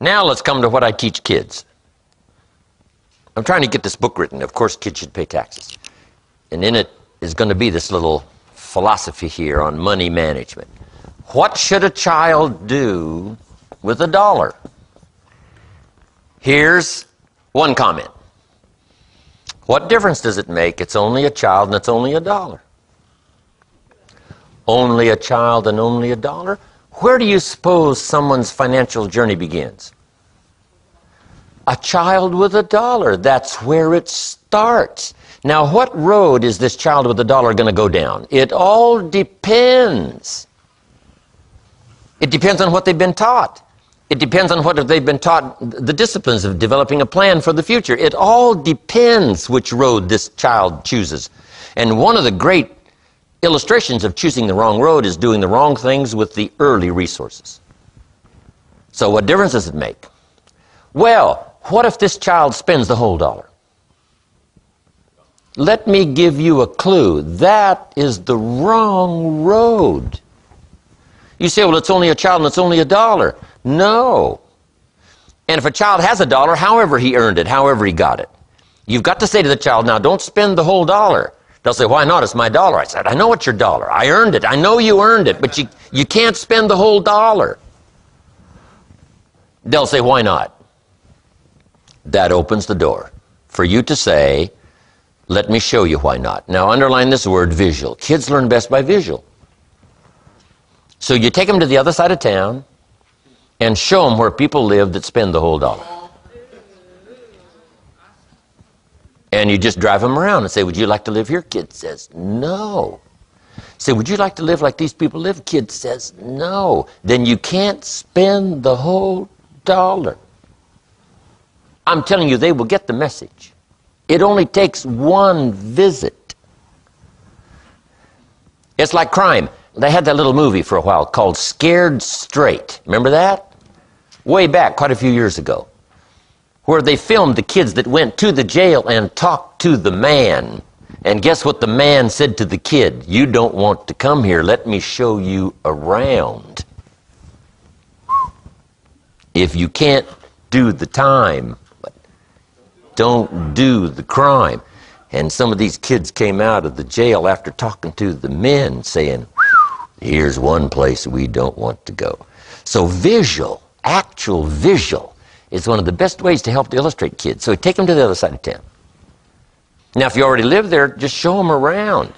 Now let's come to what I teach kids. I'm trying to get this book written. Of course, kids should pay taxes. And in it is going to be this little philosophy here on money management. What should a child do with $1? Here's one comment. What difference does it make? It's only a child and it's only $1. Only a child and only $1? Where do you suppose someone's financial journey begins? A child with $1. That's where it starts. Now, what road is this child with $1 going to go down? It all depends. It depends on what they've been taught. It depends on what they've been taught, the disciplines of developing a plan for the future. It all depends which road this child chooses. And one of the great illustrations of choosing the wrong road is doing the wrong things with the early resources. So what difference does it make? Well, what if this child spends the whole $1? Let me give you a clue. That is the wrong road. You say, well, it's only a child and it's only $1. No. And if a child has $1, however he earned it, however he got it, you've got to say to the child, now don't spend the whole $1. They'll say, why not? It's my $1. I said, I know it's your $1. I earned it. I know you earned it, but you can't spend the whole $1. They'll say, why not? That opens the door for you to say, let me show you why not. Now underline this word, visual. Kids learn best by visual. So you take them to the other side of town and show them where people live that spend the whole $1. And you just drive them around and say, would you like to live here? Kid says, no. Say, would you like to live like these people live? Kid says, no. Then you can't spend the whole $1. I'm telling you, they will get the message. It only takes one visit. It's like crime. They had that little movie for a while called Scared Straight. Remember that? Way back, quite a few years ago, where they filmed the kids that went to the jail and talked to the man. And guess what the man said to the kid? You don't want to come here. Let me show you around. If you can't do the time, don't do the crime. And some of these kids came out of the jail after talking to the men saying, here's one place we don't want to go. So visual, actual visual, is one of the best ways to help to illustrate kids. So take them to the other side of town. Now, if you already live there, just show them around.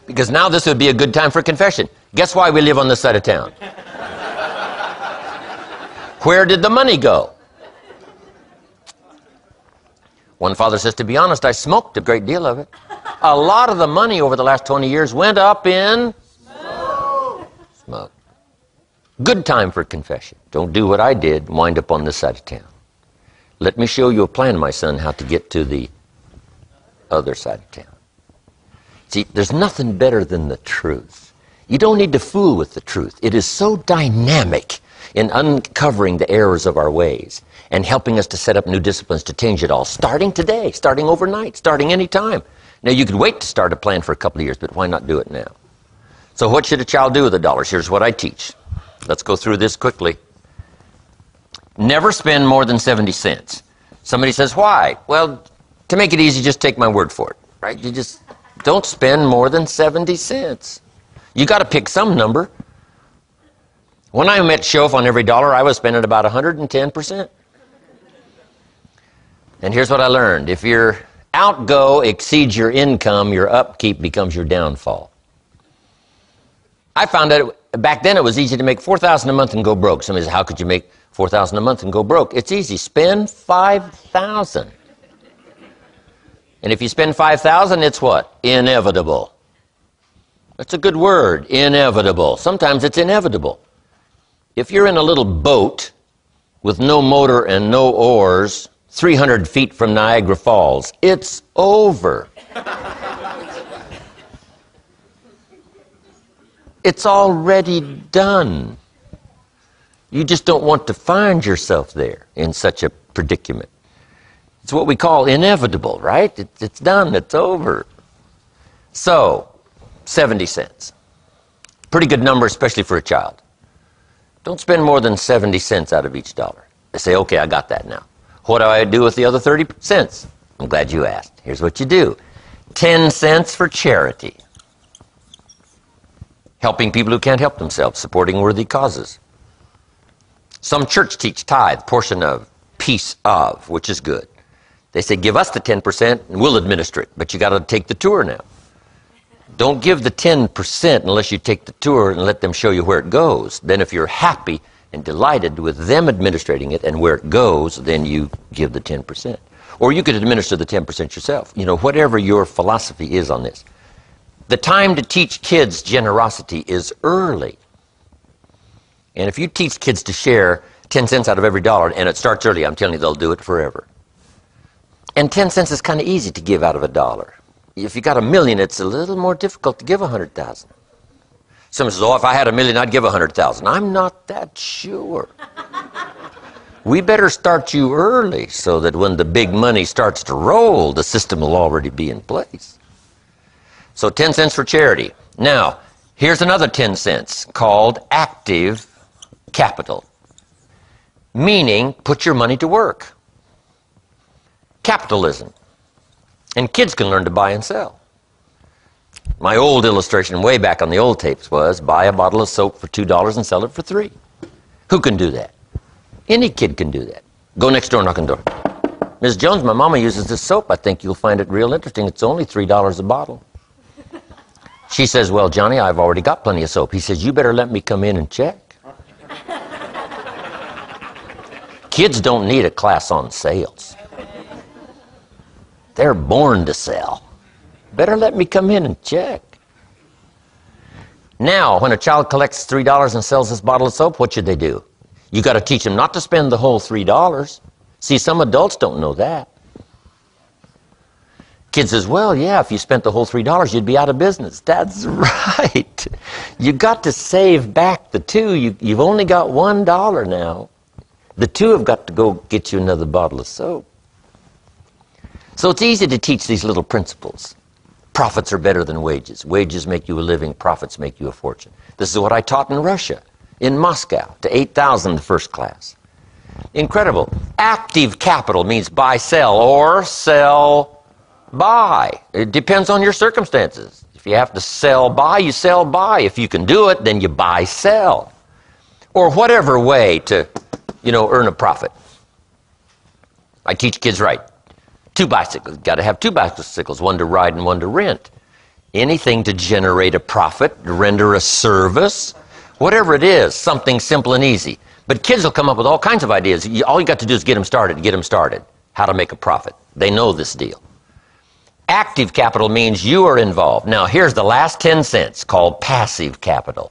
Because now this would be a good time for confession. Guess why we live on this side of town? Where did the money go? One father says, to be honest, I smoked a great deal of it. A lot of the money over the last 20 years went up in smoke. Good time for confession. Don't do what I did, wind up on this side of town. Let me show you a plan, my son, how to get to the other side of town. See, there's nothing better than the truth. You don't need to fool with the truth. It is so dynamic in uncovering the errors of our ways and helping us to set up new disciplines to change it all, starting today, starting overnight, starting any time. Now, you could wait to start a plan for a couple of years, but why not do it now? So what should a child do with $1? Here's what I teach. Let's go through this quickly. Never spend more than 70 cents. Somebody says, why? Well, to make it easy, just take my word for it, right? You just don't spend more than 70 cents. You got to pick some number. When I met Shof on every $1, I was spending about 110%. And here's what I learned. If your outgo exceeds your income, your upkeep becomes your downfall. I found that back then it was easy to make $4,000 a month and go broke. Somebody says, how could you make $4,000 a month and go broke? It's easy. Spend $5,000. And if you spend $5,000, it's what? Inevitable. That's a good word, inevitable. Sometimes it's inevitable. If you're in a little boat with no motor and no oars, 300 feet from Niagara Falls, it's over. It's already done. You just don't want to find yourself there in such a predicament. It's what we call inevitable, right? It's done. It's over. So, 70 cents. Pretty good number, especially for a child. Don't spend more than 70 cents out of each dollar. They say, okay, I got that now. What do I do with the other 30 cents? I'm glad you asked. Here's what you do. 10 cents for charity. Helping people who can't help themselves, supporting worthy causes. Some church teach tithe, portion of, piece of, which is good. They say, give us the 10% and we'll administer it, but you got to take the tour now. Don't give the 10% unless you take the tour and let them show you where it goes. Then if you're happy and delighted with them administrating it and where it goes, then you give the 10%. Or you could administer the 10% yourself. You know, whatever your philosophy is on this. The time to teach kids generosity is early. And if you teach kids to share 10 cents out of every dollar, and it starts early, I'm telling you, they'll do it forever. And 10 cents is kind of easy to give out of a dollar. If you got $1 million, it's a little more difficult to give 100,000. Someone says, oh, if I had $1 million, I'd give 100,000. I'm not that sure. We better start you early so that when the big money starts to roll, the system will already be in place. So 10 cents for charity. Now, here's another 10 cents called active capital. Meaning, put your money to work. Capitalism. And kids can learn to buy and sell. My old illustration way back on the old tapes was buy a bottle of soap for $2 and sell it for $3. Who can do that? Any kid can do that. Go next door and knock on the door. Ms. Jones, my mama uses this soap. I think you'll find it real interesting. It's only $3 a bottle. She says, well, Johnny, I've already got plenty of soap. He says, you better let me come in and check. Kids don't need a class on sales. They're born to sell. Better let me come in and check. Now, when a child collects $3 and sells this bottle of soap, what should they do? You got to teach them not to spend the whole $3. See, some adults don't know that. Kid says, well, yeah, if you spent the whole $3, you'd be out of business. That's right. You got to save back the $2. You've only got $1 now. The $2 have got to go get you another bottle of soap. So it's easy to teach these little principles. Profits are better than wages. Wages make you a living. Profits make you a fortune. This is what I taught in Russia, in Moscow, to 8,000 the first class. Incredible. Active capital means buy, sell, or sell, buy. It depends on your circumstances. If you have to sell, buy, you sell, buy. If you can do it, then you buy, sell. Or whatever way to, earn a profit. I teach kids right. 2 bicycles. Got to have 2 bicycles, one to ride and one to rent. Anything to generate a profit, render a service, whatever it is, something simple and easy. But kids will come up with all kinds of ideas. All you got to do is get them started. How to make a profit. They know this deal. Active capital means you are involved. Now, here's the last 10 cents called passive capital.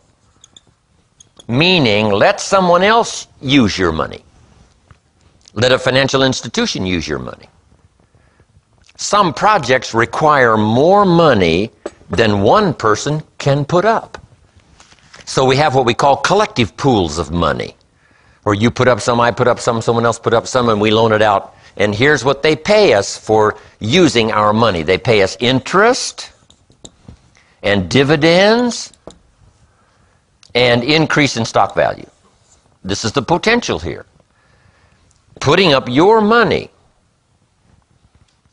Meaning, let someone else use your money. Let a financial institution use your money. Some projects require more money than one person can put up. So we have what we call collective pools of money, where you put up some, I put up some, someone else put up some, and we loan it out. And here's what they pay us for using our money. They pay us interest and dividends and increase in stock value. This is the potential here. Putting up your money.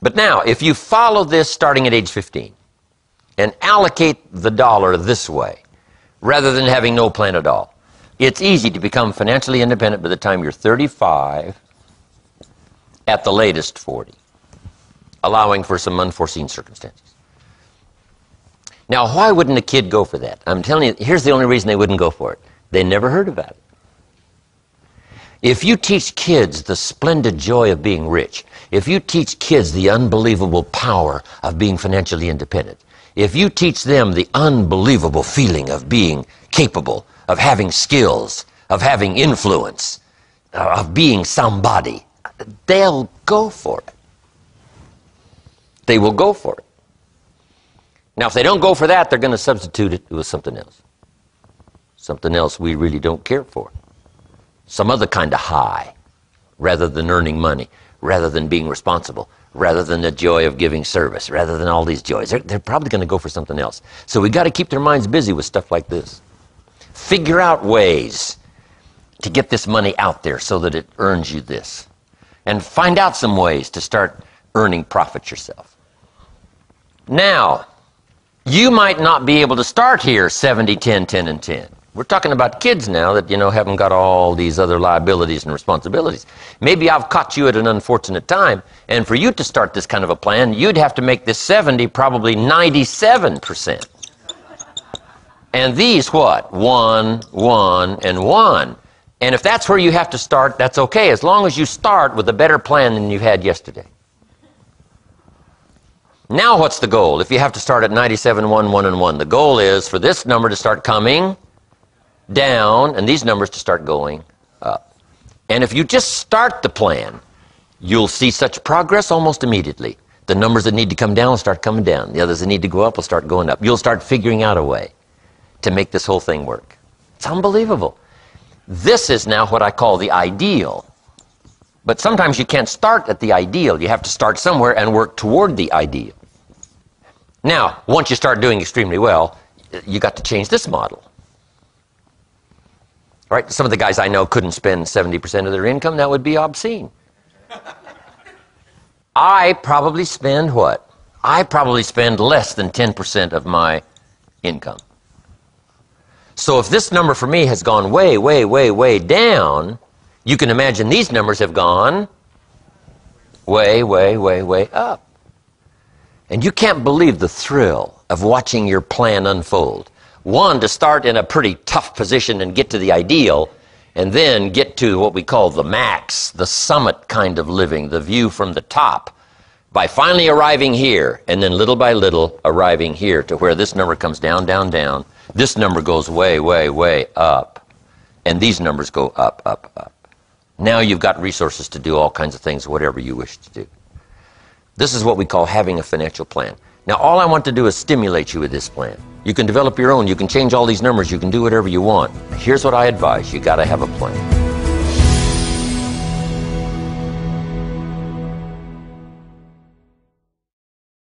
But now, if you follow this starting at age 15 and allocate the dollar this way, rather than having no plan at all, it's easy to become financially independent by the time you're 35, at the latest 40, allowing for some unforeseen circumstances. Now, why wouldn't a kid go for that? I'm telling you, here's the only reason they wouldn't go for it. They never heard about it. If you teach kids the splendid joy of being rich, if you teach kids the unbelievable power of being financially independent, if you teach them the unbelievable feeling of being capable, of having skills, of having influence, of being somebody, they'll go for it. They will go for it. Now, if they don't go for that, they're going to substitute it with something else. Something else we really don't care for. Some other kind of high, rather than earning money, rather than being responsible, rather than the joy of giving service, rather than all these joys. They're probably going to go for something else. So we got to keep their minds busy with stuff like this. Figure out ways to get this money out there so that it earns you this. And find out some ways to start earning profit yourself. Now, you might not be able to start here 70, 10, 10, and 10. We're talking about kids now that, haven't got all these other liabilities and responsibilities. Maybe I've caught you at an unfortunate time, and for you to start this kind of a plan, you'd have to make this 70 probably 97%. And these what? 1, 1, and 1. And if that's where you have to start, that's okay, as long as you start with a better plan than you had yesterday. Now what's the goal? If you have to start at 97, 1, 1, and 1, the goal is for this number to start coming down and these numbers to start going up. And if you just start the plan, you'll see such progress almost immediately. The numbers that need to come down will start coming down. The others that need to go up will start going up. You'll start figuring out a way to make this whole thing work. It's unbelievable. This is now what I call the ideal. But sometimes you can't start at the ideal. You have to start somewhere and work toward the ideal. Now, once you start doing extremely well, you got to change this model. Right? Some of the guys I know couldn't spend 70% of their income. That would be obscene. I probably spend what? I probably spend less than 10% of my income. So if this number for me has gone way, way, way, way down, you can imagine these numbers have gone way, way, way, way up. And you can't believe the thrill of watching your plan unfold. One, to start in a pretty tough position and get to the ideal, and then get to what we call the max, the summit kind of living, the view from the top, by finally arriving here, and then little by little arriving here to where this number comes down, down, down. This number goes way, way, way up, and these numbers go up, up, up. Now you've got resources to do all kinds of things, whatever you wish to do. This is what we call having a financial plan. Now, all I want to do is stimulate you with this plan. You can develop your own. You can change all these numbers. You can do whatever you want. Here's what I advise. You got to have a plan.